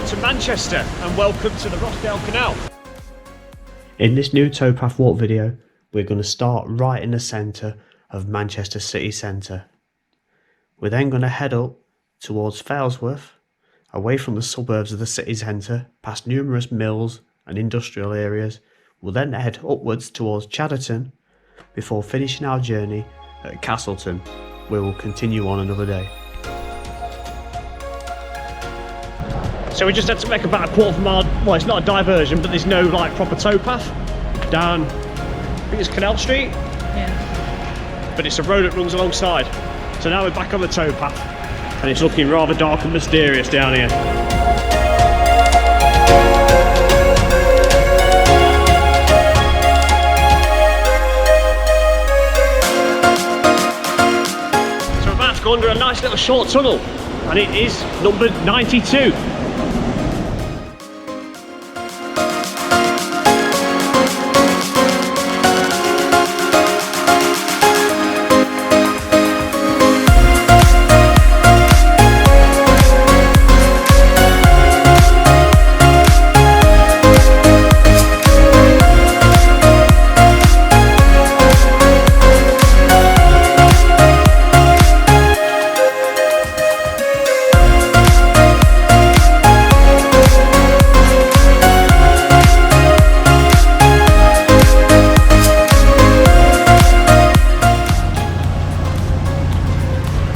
to Manchester and welcome to the Rochdale Canal. In this new towpath walk video, we're going to start right in the centre of Manchester city centre. We're then going to head up towards Failsworth, away from the suburbs of the city centre, past numerous mills and industrial areas. We'll then head upwards towards Castleton before finishing our journey at Castleton, where we'll continue on another day. So we just had to make about a quarter of a mile, well it's not a diversion, but there's no like proper towpath down, I think it's Canal Street? Yeah. But it's a road that runs alongside. So now we're back on the towpath and it's looking rather dark and mysterious down here. So we're about to go under a nice little short tunnel and it is numbered 92.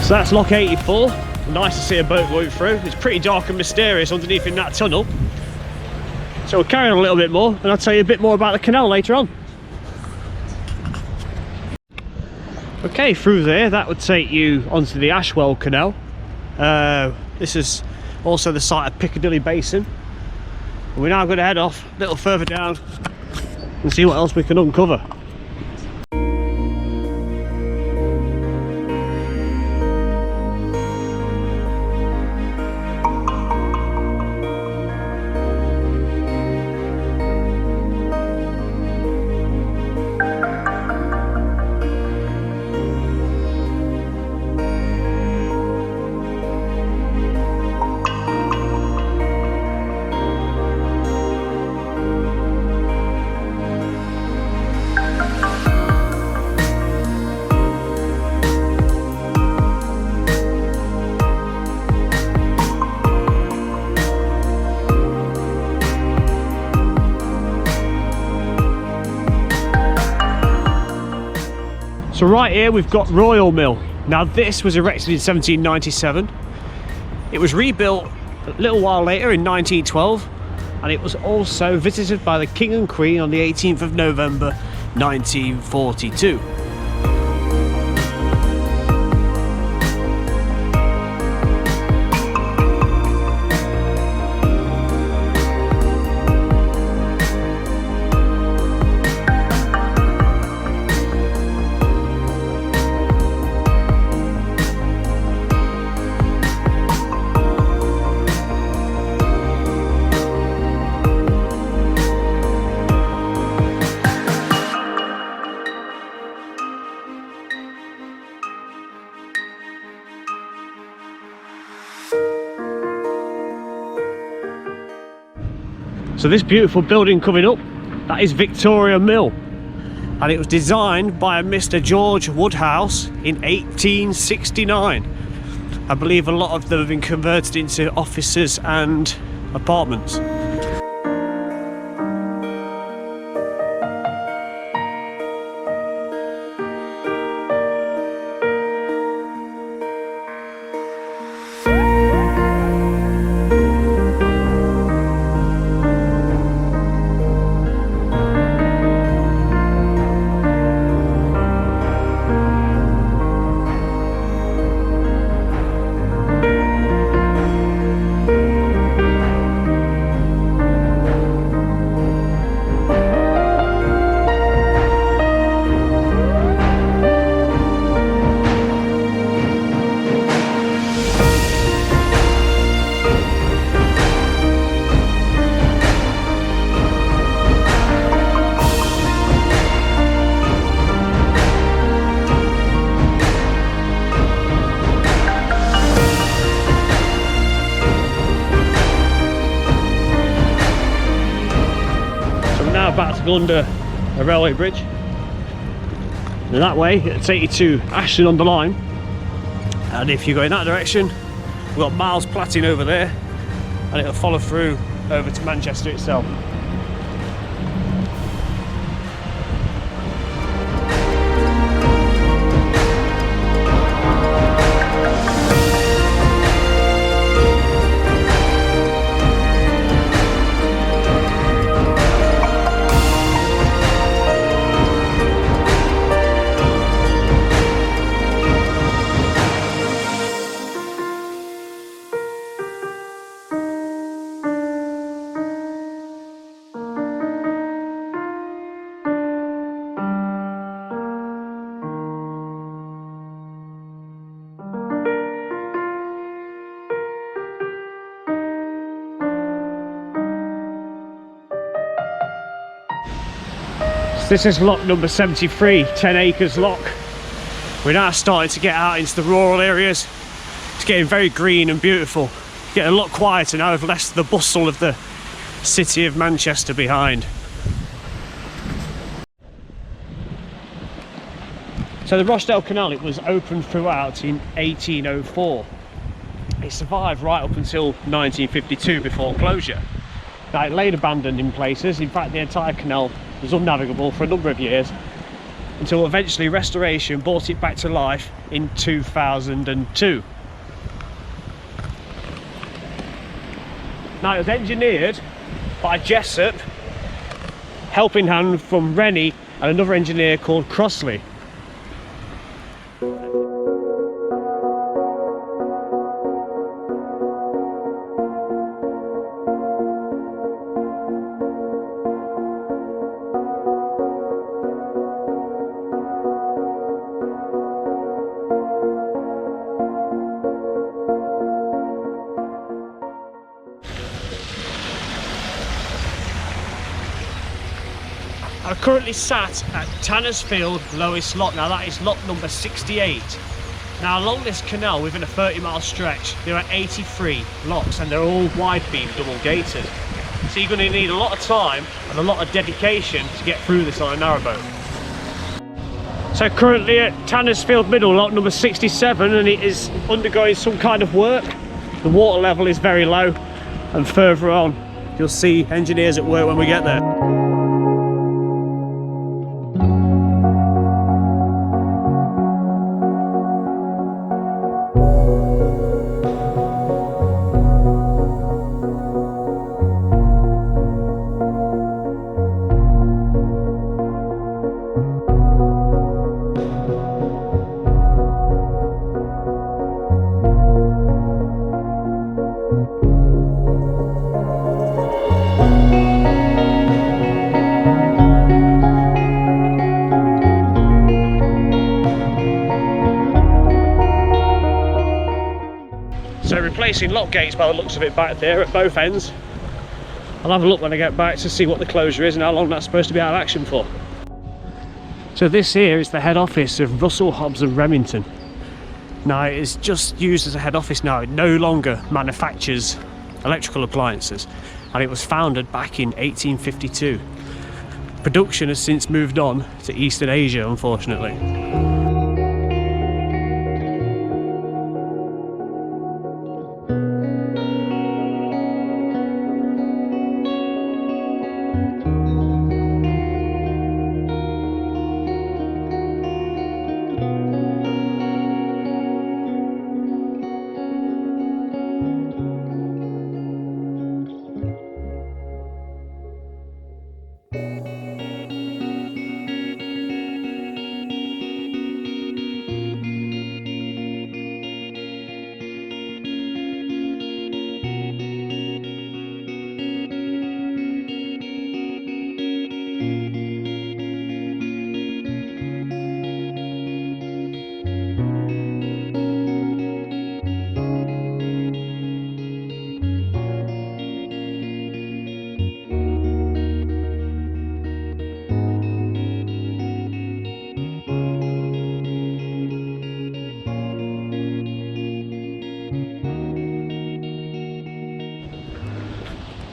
So that's Lock 84, nice to see a boat going through. It's pretty dark and mysterious underneath in that tunnel. So we'll carry on a little bit more and I'll tell you a bit more about the canal later on. Okay, through there, that would take you onto the Ashwell Canal. This is also the site of Piccadilly Basin. And we're now going to head off a little further down and see what else we can uncover. So right here we've got Royal Mill. Now this was erected in 1797. It was rebuilt a little while later in 1912 and it was also visited by the King and Queen on the 18th of November 1942. So this beautiful building coming up, that is Victoria Mill, and it was designed by a Mr. George Woodhouse in 1869. I believe a lot of them have been converted into offices and apartments. to go under a railway bridge. And that way it'll take you to Ashton on the Line. And if you go in that direction, we've got Miles Platting over there, and it'll follow through over to Manchester itself. This is lock number 73, 10 acres lock. We're now starting to get out into the rural areas. It's getting very green and beautiful. It's getting a lot quieter now, with less of the bustle of the city of Manchester behind. So the Rochdale Canal, it was opened throughout in 1804. It survived right up until 1952 before closure. Now, it laid abandoned in places. In fact, the entire canal was unnavigable for a number of years, until eventually restoration brought it back to life in 2002. Now, it was engineered by Jessup, helping hand from Rennie and another engineer called Crossley. I'm currently sat at Tannersfield Lowest Lock. Now that is lock number 68. Now along this canal within a 30-mile stretch there are 83 locks, and they're all wide beam double gated. So you're going to need a lot of time and a lot of dedication to get through this on a narrowboat. So currently at Tannersfield Middle, lock number 67, and it is undergoing some kind of work. The water level is very low, and further on you'll see engineers at work when we get there. So replacing lock gates by the looks of it back there at both ends. I'll have a look when I get back to see what the closure is and how long that's supposed to be out of action for. So this here is the head office of Russell, Hobbs and Remington. Now it is just used as a head office now. It no longer manufactures electrical appliances, and it was founded back in 1852. Production has since moved on to Eastern Asia, unfortunately.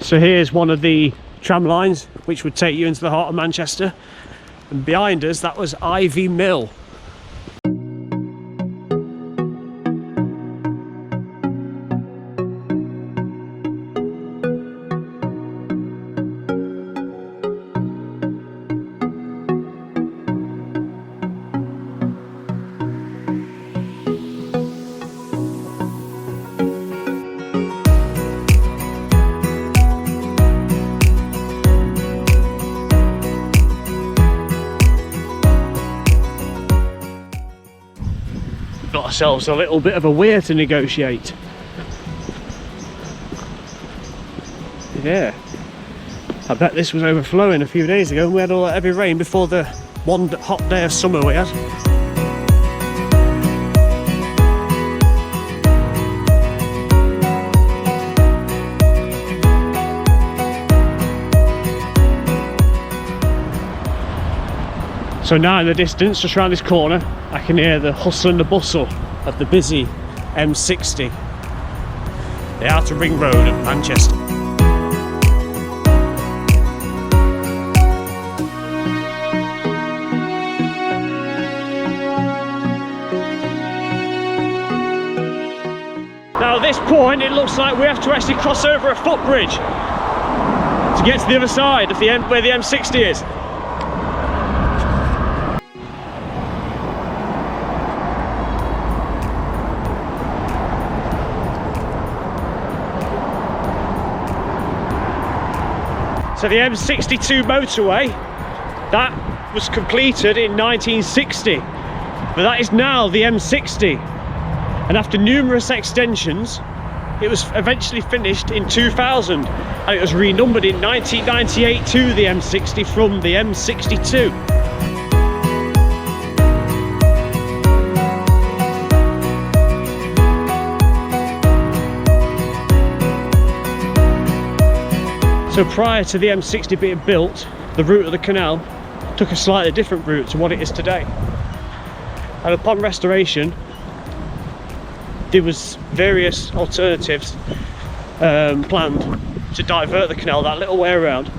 So here's one of the tram lines which would take you into the heart of Manchester. And behind us, that was Ivy Mill. Got ourselves a little bit of a weir to negotiate. Yeah, I bet this was overflowing a few days ago and we had all that heavy rain before the one hot day of summer we had. So now in the distance, just around this corner, I can hear the hustle and the bustle of the busy M60, the outer ring road of Manchester. Now at this point, it looks like we have to actually cross over a footbridge to get to the other side of the where the M60 is. So the M62 motorway, that was completed in 1960, but that is now the M60. And after numerous extensions, it was eventually finished in 2000, and it was renumbered in 1998 to the M60 from the M62. So prior to the M60 being built, the route of the canal took a slightly different route to what it is today. And upon restoration, there was various alternatives planned to divert the canal that little way around.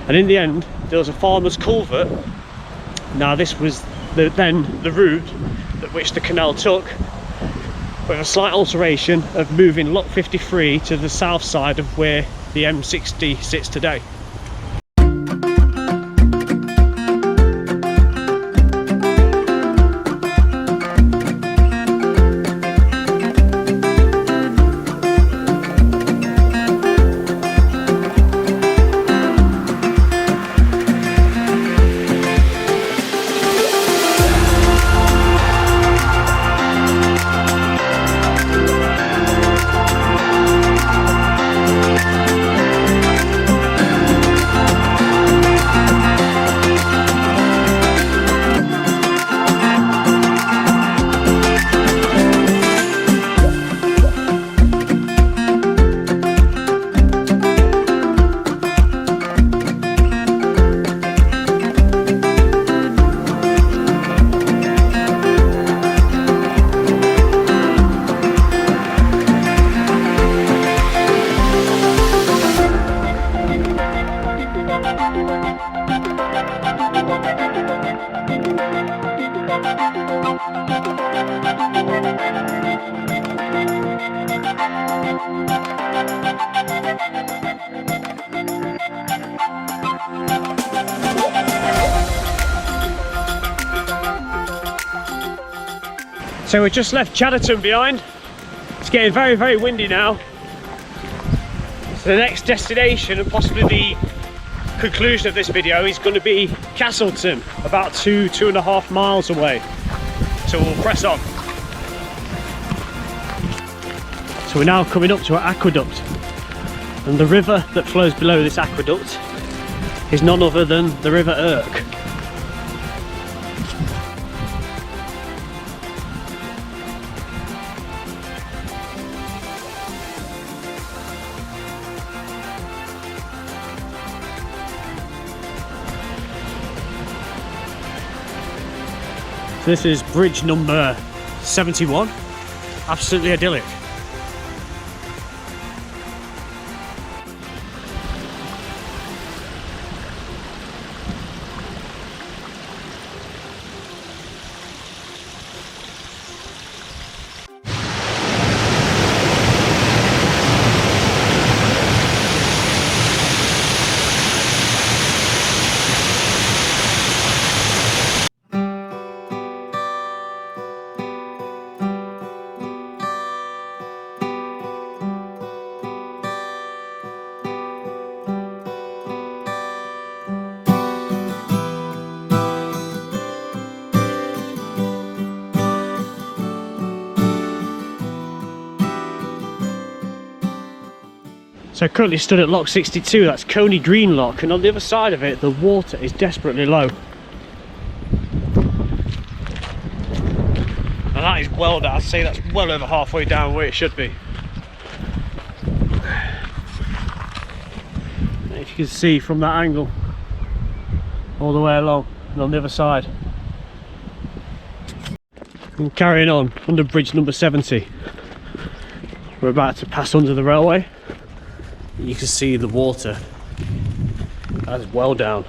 And in the end, there was a farmer's culvert. Now this was then the route that which the canal took, with a slight alteration of moving Lot 53 to the south side of where the M60 sits today. So we just left Castleton behind. It's getting very, very windy now. So the next destination, and possibly the conclusion of this video, is going to be Castleton, about 2.5 miles away. So we'll press on. So we're now coming up to an aqueduct, and the river that flows below this aqueduct is none other than the River Irk. So this is bridge number 71, absolutely idyllic. So currently stood at lock 62, that's Coney Green Lock, and on the other side of it the water is desperately low. And that is well down, I'd say that's well over halfway down where it should be. And if you can see from that angle, all the way along, and on the other side. And carrying on, under bridge number 70. We're about to pass under the railway. You can see the water. That is well down.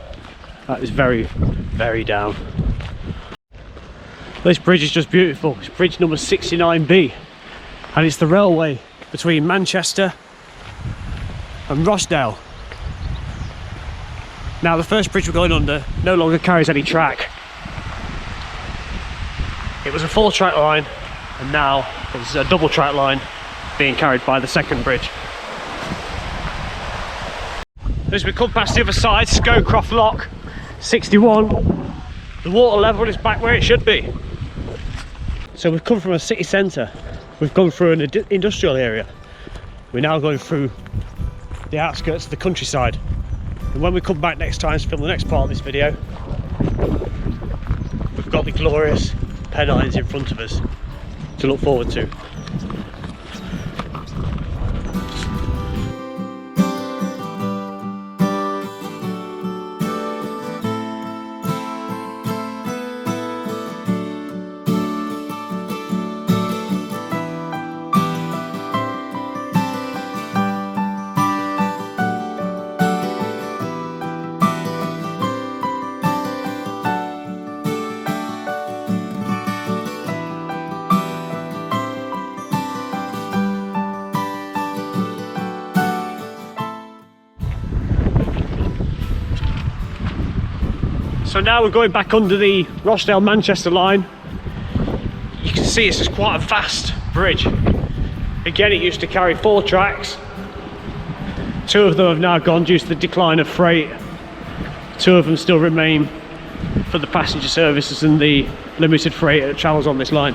That is very, very down. This bridge is just beautiful. It's bridge number 69B, and it's the railway between Manchester and Rochdale. Now the first bridge we're going under no longer carries any track. It was a 4-track line, and now there's a double track line being carried by the second bridge. As we come past the other side, Scarborough Lock 61, the water level is back where it should be. So we've come from a city centre, we've gone through an industrial area, we're now going through the outskirts of the countryside. And when we come back next time to film the next part of this video, we've got the glorious Pennines in front of us to look forward to. So now we're going back under the Rochdale-Manchester line. You can see it's just quite a vast bridge. Again, it used to carry 4 tracks. 2 of them have now gone due to the decline of freight. 2 of them still remain for the passenger services and the limited freight that travels on this line.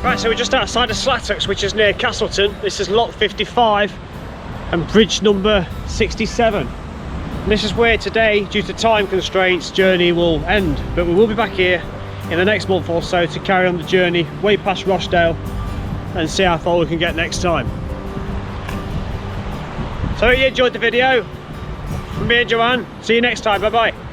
Right, so we're just outside of Slattox, which is near Castleton. This is lock 55 and bridge number 67. And this is where today, due to time constraints, journey will end. But we will be back here in the next month or so to carry on the journey way past Rochdale and see how far we can get next time. So if you enjoyed the video, from me and Joanne, see you next time, bye bye.